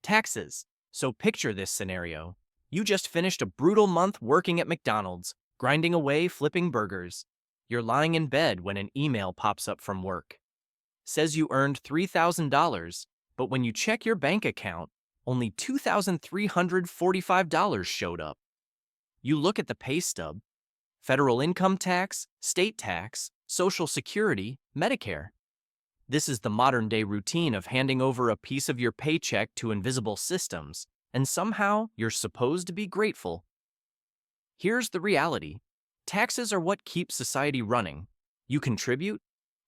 Taxes. So picture this scenario. You just finished a brutal month working at McDonald's, grinding away flipping burgers. You're lying in bed when an email pops up from work. Says you earned $3,000, but when you check your bank account, only $2,345 showed up. You look at the pay stub: federal income tax, state tax, Social Security, Medicare. This is the modern-day routine of handing over a piece of your paycheck to invisible systems, and somehow you're supposed to be grateful. Here's the reality. Taxes are what keep society running. You contribute,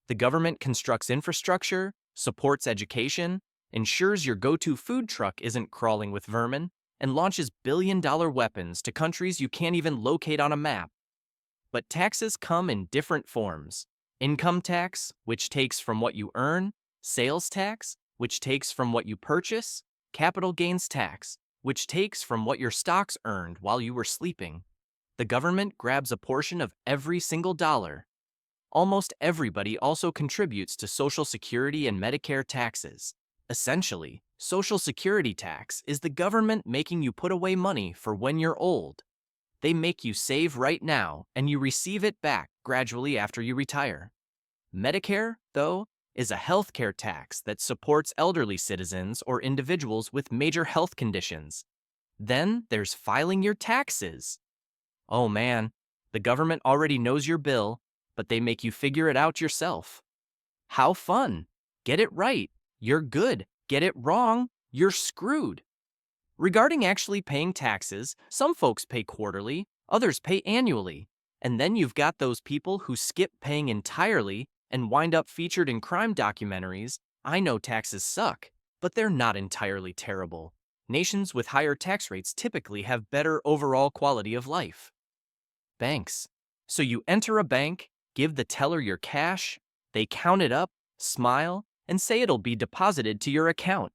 the government constructs infrastructure, supports education, ensures your go-to food truck isn't crawling with vermin, and launches billion-dollar weapons to countries you can't even locate on a map. But taxes come in different forms. Income tax, which takes from what you earn; sales tax, which takes from what you purchase; capital gains tax, which takes from what your stocks earned while you were sleeping. The government grabs a portion of every single dollar. Almost everybody also contributes to Social Security and Medicare taxes. Essentially, Social Security tax is the government making you put away money for when you're old. They make you save right now, and you receive it back gradually after you retire. Medicare, though, is a healthcare tax that supports elderly citizens or individuals with major health conditions. Then there's filing your taxes. Oh man, the government already knows your bill, but they make you figure it out yourself. How fun! Get it right, you're good. Get it wrong, you're screwed. Regarding actually paying taxes, some folks pay quarterly, others pay annually. And then you've got those people who skip paying entirely and wind up featured in crime documentaries. I know taxes suck, but they're not entirely terrible. Nations with higher tax rates typically have better overall quality of life. Banks. So you enter a bank, give the teller your cash, they count it up, smile, and say it'll be deposited to your account.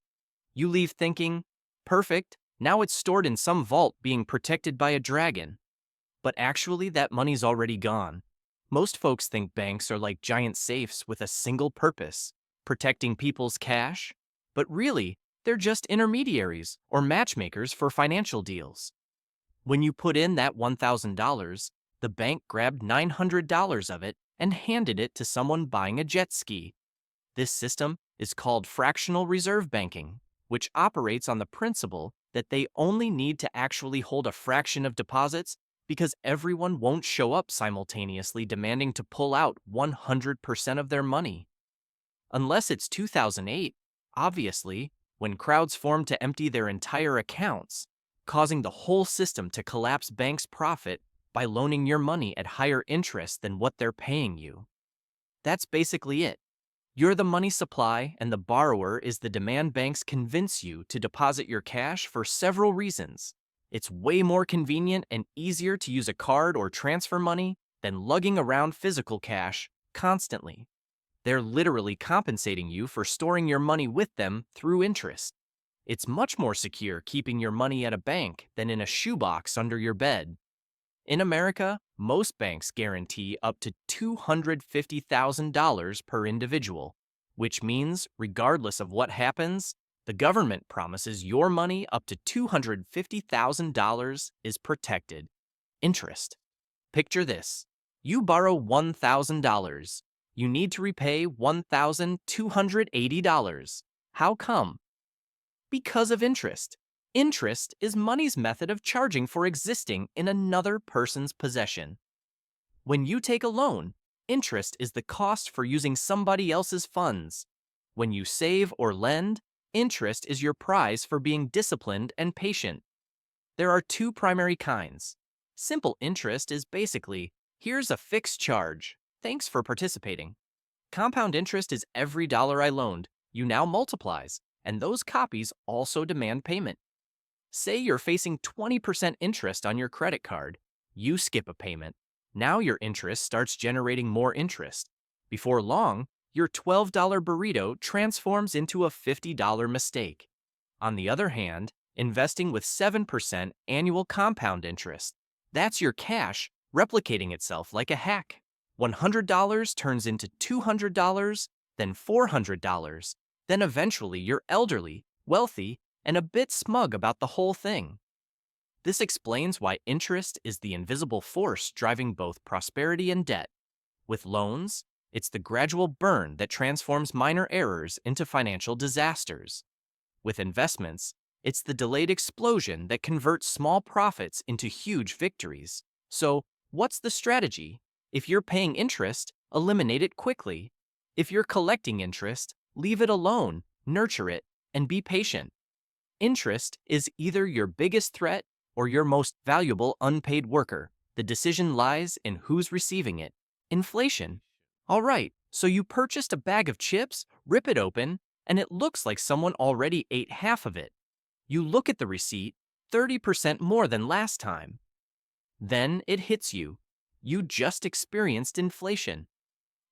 You leave thinking, perfect, now it's stored in some vault being protected by a dragon. But actually, that money's already gone. Most folks think banks are like giant safes with a single purpose: protecting people's cash. But really, they're just intermediaries or matchmakers for financial deals. When you put in that $1,000, the bank grabbed $900 of it and handed it to someone buying a jet ski. This system is called fractional reserve banking, which operates on the principle that they only need to actually hold a fraction of deposits because everyone won't show up simultaneously demanding to pull out 100% of their money. Unless it's 2008, obviously, when crowds formed to empty their entire accounts, causing the whole system to collapse banks' profit by loaning your money at higher interest than what they're paying you. That's basically it. You're the money supply, and the borrower is the demand banks convince you to deposit your cash for several reasons. It's way more convenient and easier to use a card or transfer money than lugging around physical cash constantly. They're literally compensating you for storing your money with them through interest. It's much more secure keeping your money at a bank than in a shoebox under your bed. In America, most banks guarantee up to $250,000 per individual, which means, regardless of what happens, the government promises your money up to $250,000 is protected. Interest. Picture this. You borrow $1,000. You need to repay $1,280. How come? Because of interest. Interest is money's method of charging for existing in another person's possession. When you take a loan, interest is the cost for using somebody else's funds. When you save or lend, interest is your prize for being disciplined and patient. There are two primary kinds. Simple interest is basically, here's a fixed charge. Thanks for participating. Compound interest is every dollar I loaned, you now multiplies, and those copies also demand payment. Say you're facing 20% interest on your credit card. You skip a payment. Now your interest starts generating more interest. Before long, your $12 burrito transforms into a $50 mistake. On the other hand, investing with 7% annual compound interest, that's your cash replicating itself like a hack. $100 turns into $200, then $400, then eventually you're elderly, wealthy, and a bit smug about the whole thing. This explains why interest is the invisible force driving both prosperity and debt. With loans, it's the gradual burn that transforms minor errors into financial disasters. With investments, it's the delayed explosion that converts small profits into huge victories. So, what's the strategy? If you're paying interest, eliminate it quickly. If you're collecting interest, leave it alone, nurture it, and be patient. Interest is either your biggest threat or your most valuable unpaid worker. The decision lies in who's receiving it. Inflation. All right, so you purchased a bag of chips, rip it open, and it looks like someone already ate half of it. You look at the receipt, 30% more than last time. Then it hits you. You just experienced inflation.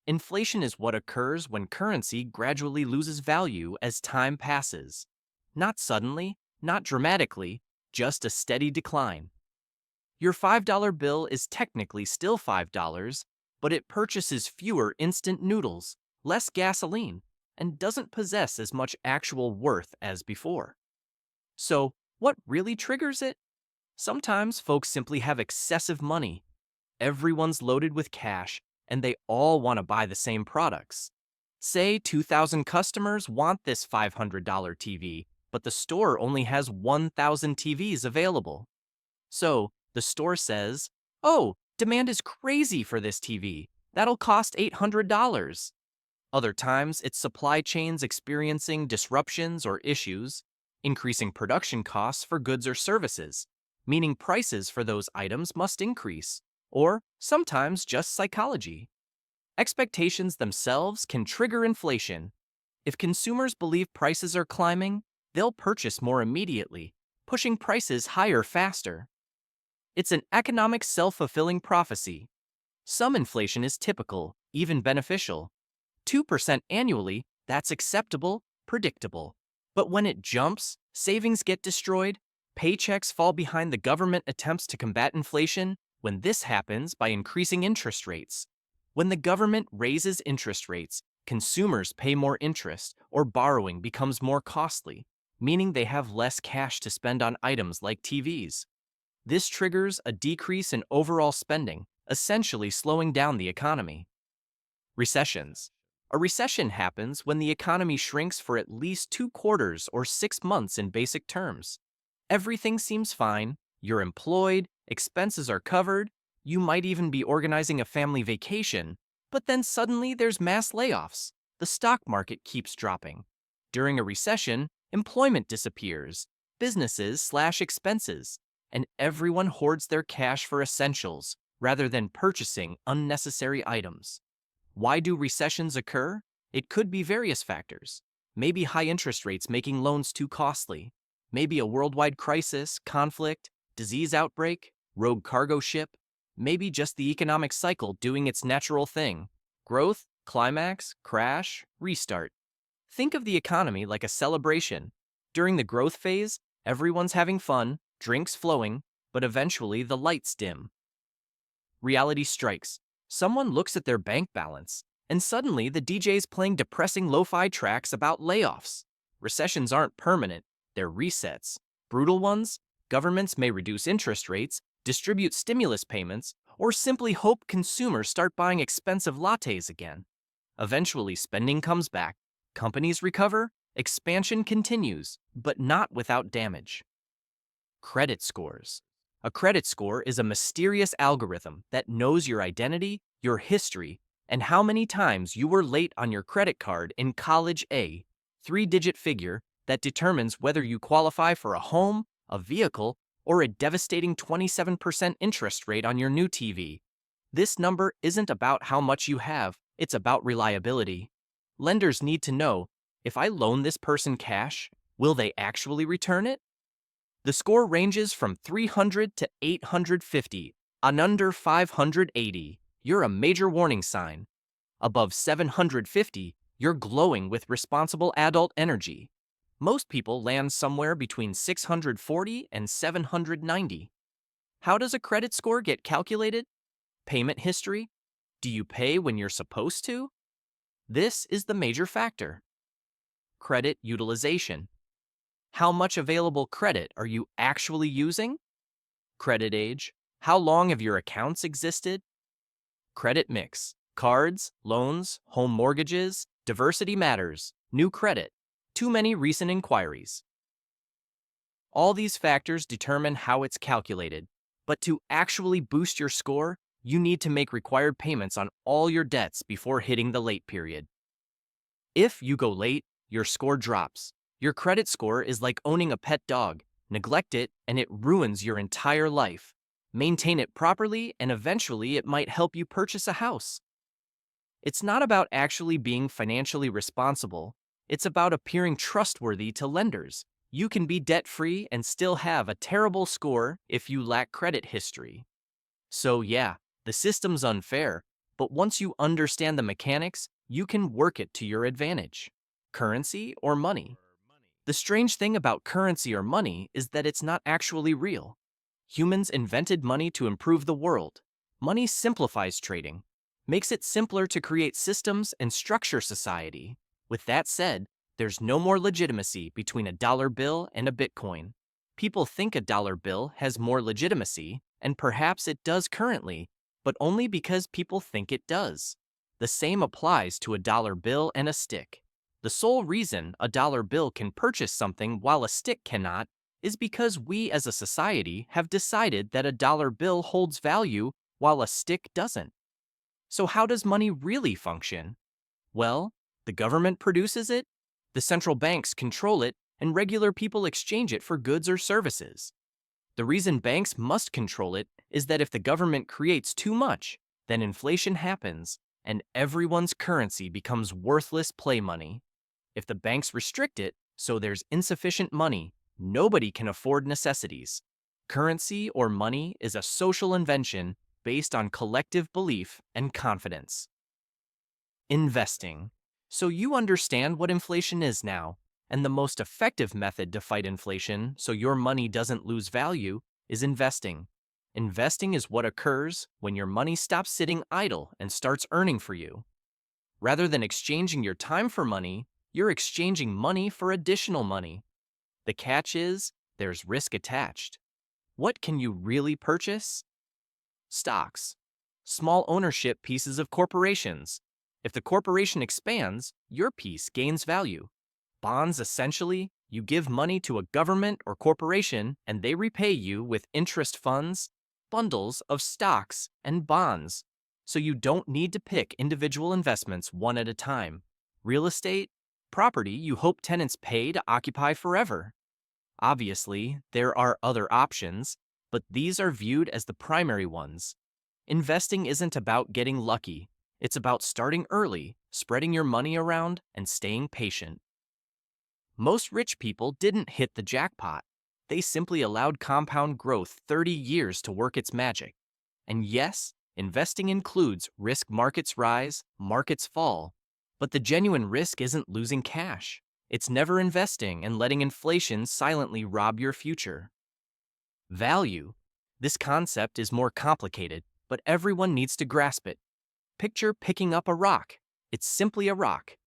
Inflation is what occurs when currency gradually loses value as time passes. Not suddenly, not dramatically, just a steady decline. Your $5 bill is technically still $5, but it purchases fewer instant noodles, less gasoline, and doesn't possess as much actual worth as before. So, what really triggers it? Sometimes folks simply have excessive money. Everyone's loaded with cash, and they all want to buy the same products. Say 2,000 customers want this $500 TV, but the store only has 1,000 TVs available. So, the store says, "Oh, demand is crazy for this TV. That'll cost $800. Other times, it's supply chains experiencing disruptions or issues, increasing production costs for goods or services, meaning prices for those items must increase, or sometimes just psychology. Expectations themselves can trigger inflation. If consumers believe prices are climbing, they'll purchase more immediately, pushing prices higher faster. It's an economic self-fulfilling prophecy. Some inflation is typical, even beneficial. 2% annually, that's acceptable, predictable. But when it jumps, savings get destroyed, paychecks fall behind the government attempts to combat inflation. When this happens by increasing interest rates. When the government raises interest rates, consumers pay more interest or borrowing becomes more costly, meaning they have less cash to spend on items like TVs. This triggers a decrease in overall spending, essentially slowing down the economy. Recessions. A recession happens when the economy shrinks for at least 2 quarters or 6 months in basic terms. Everything seems fine, you're employed, expenses are covered, you might even be organizing a family vacation, but then suddenly there's mass layoffs. The stock market keeps dropping. During a recession, employment disappears, businesses slash expenses, and everyone hoards their cash for essentials rather than purchasing unnecessary items. Why do recessions occur? It could be various factors. Maybe high interest rates making loans too costly. Maybe a worldwide crisis, conflict, disease outbreak, rogue cargo ship. Maybe just the economic cycle doing its natural thing. Growth, climax, crash, restart. Think of the economy like a celebration. During the growth phase, everyone's having fun, drinks flowing, but eventually the lights dim. Reality strikes. Someone looks at their bank balance, and suddenly the DJ's playing depressing lo-fi tracks about layoffs. Recessions aren't permanent, they're resets. Brutal ones? Governments may reduce interest rates, distribute stimulus payments, or simply hope consumers start buying expensive lattes again. Eventually, spending comes back, companies recover, expansion continues, but not without damage. Credit scores. A credit score is a mysterious algorithm that knows your identity, your history, and how many times you were late on your credit card in college. A 3-digit figure that determines whether you qualify for a home, a vehicle, or a devastating 27% interest rate on your new TV. This number isn't about how much you have, it's about reliability. Lenders need to know, if I loan this person cash, will they actually return it? The score ranges from 300 to 850, on under 580, you're a major warning sign. Above 750, you're glowing with responsible adult energy. Most people land somewhere between 640 and 790. How does a credit score get calculated? Payment history? Do you pay when you're supposed to? This is the major factor. Credit utilization. How much available credit are you actually using? Credit age. How long have your accounts existed? Credit mix. Cards, loans, home mortgages, diversity matters, new credit, too many recent inquiries. All these factors determine how it's calculated. But to actually boost your score, you need to make required payments on all your debts before hitting the late period. If you go late, your score drops. Your credit score is like owning a pet dog. Neglect it, and it ruins your entire life. Maintain it properly, and eventually it might help you purchase a house. It's not about actually being financially responsible. It's about appearing trustworthy to lenders. You can be debt-free and still have a terrible score if you lack credit history. So yeah, the system's unfair, but once you understand the mechanics, you can work it to your advantage. Currency or money? The strange thing about currency or money is that it's not actually real. Humans invented money to improve the world. Money simplifies trading, makes it simpler to create systems and structure society. With that said, there's no more legitimacy between a dollar bill and a Bitcoin. People think a dollar bill has more legitimacy, and perhaps it does currently, but only because people think it does. The same applies to a dollar bill and a stick. The sole reason a dollar bill can purchase something while a stick cannot is because we as a society have decided that a dollar bill holds value while a stick doesn't. So how does money really function? Well, the government produces it, the central banks control it, and regular people exchange it for goods or services. The reason banks must control it is that if the government creates too much, then inflation happens, and everyone's currency becomes worthless play money. If the banks restrict it, so there's insufficient money, nobody can afford necessities. Currency or money is a social invention based on collective belief and confidence. Investing. So you understand what inflation is now, and the most effective method to fight inflation so your money doesn't lose value is investing. Investing is what occurs when your money stops sitting idle and starts earning for you. Rather than exchanging your time for money, you're exchanging money for additional money. The catch is, there's risk attached. What can you really purchase? Stocks. Small ownership pieces of corporations. If the corporation expands, your piece gains value. Bonds, essentially, you give money to a government or corporation and they repay you with interest funds, bundles of stocks, and bonds. So you don't need to pick individual investments one at a time. Real estate, property you hope tenants pay to occupy forever. Obviously, there are other options, but these are viewed as the primary ones. Investing isn't about getting lucky. It's about starting early, spreading your money around, and staying patient. Most rich people didn't hit the jackpot. They simply allowed compound growth 30 years to work its magic. And yes, investing includes risk markets rise, markets fall. But the genuine risk isn't losing cash. It's never investing and letting inflation silently rob your future. Value. This concept is more complicated, but everyone needs to grasp it. Picture picking up a rock. It's simply a rock.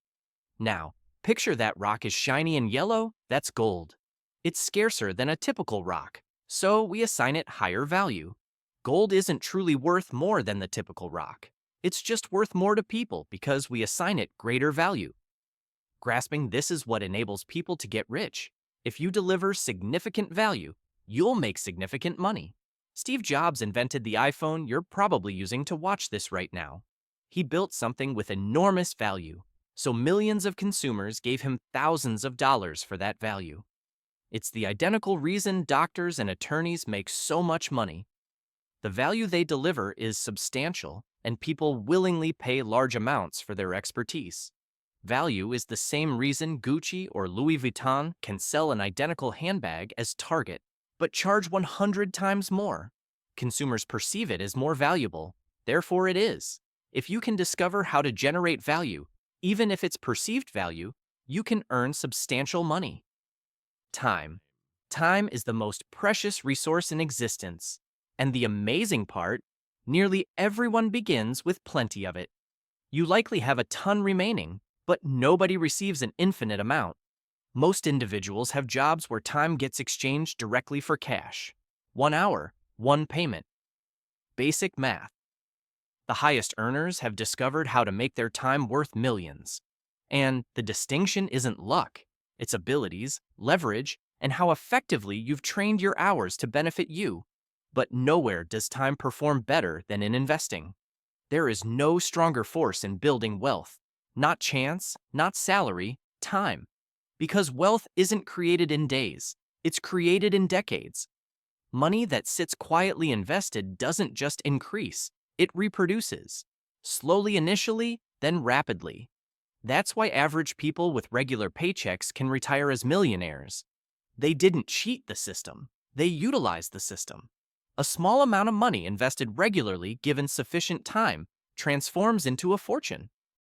Now, picture that rock is shiny and yellow, that's gold. It's scarcer than a typical rock, so we assign it higher value. Gold isn't truly worth more than the typical rock. It's just worth more to people because we assign it greater value. Grasping this is what enables people to get rich. If you deliver significant value, you'll make significant money. Steve Jobs invented the iPhone you're probably using to watch this right now. He built something with enormous value, so millions of consumers gave him thousands of dollars for that value. It's the identical reason doctors and attorneys make so much money. The value they deliver is substantial, and people willingly pay large amounts for their expertise. Value is the same reason Gucci or Louis Vuitton can sell an identical handbag as Target, but charge 100 times more. Consumers perceive it as more valuable, therefore it is. If you can discover how to generate value, even if it's perceived value, you can earn substantial money. Time. Time is the most precious resource in existence. And the amazing part, nearly everyone begins with plenty of it. You likely have a ton remaining, but nobody receives an infinite amount. Most individuals have jobs where time gets exchanged directly for cash. 1 hour, one payment. Basic math. The highest earners have discovered how to make their time worth millions. And the distinction isn't luck, it's abilities, leverage, and how effectively you've trained your hours to benefit you. But nowhere does time perform better than in investing. There is no stronger force in building wealth. Not chance, not salary, time. Because wealth isn't created in days, it's created in decades. Money that sits quietly invested doesn't just increase, it reproduces. Slowly initially, then rapidly. That's why average people with regular paychecks can retire as millionaires. They didn't cheat the system, they utilized the system. A small amount of money invested regularly given sufficient time transforms into a fortune.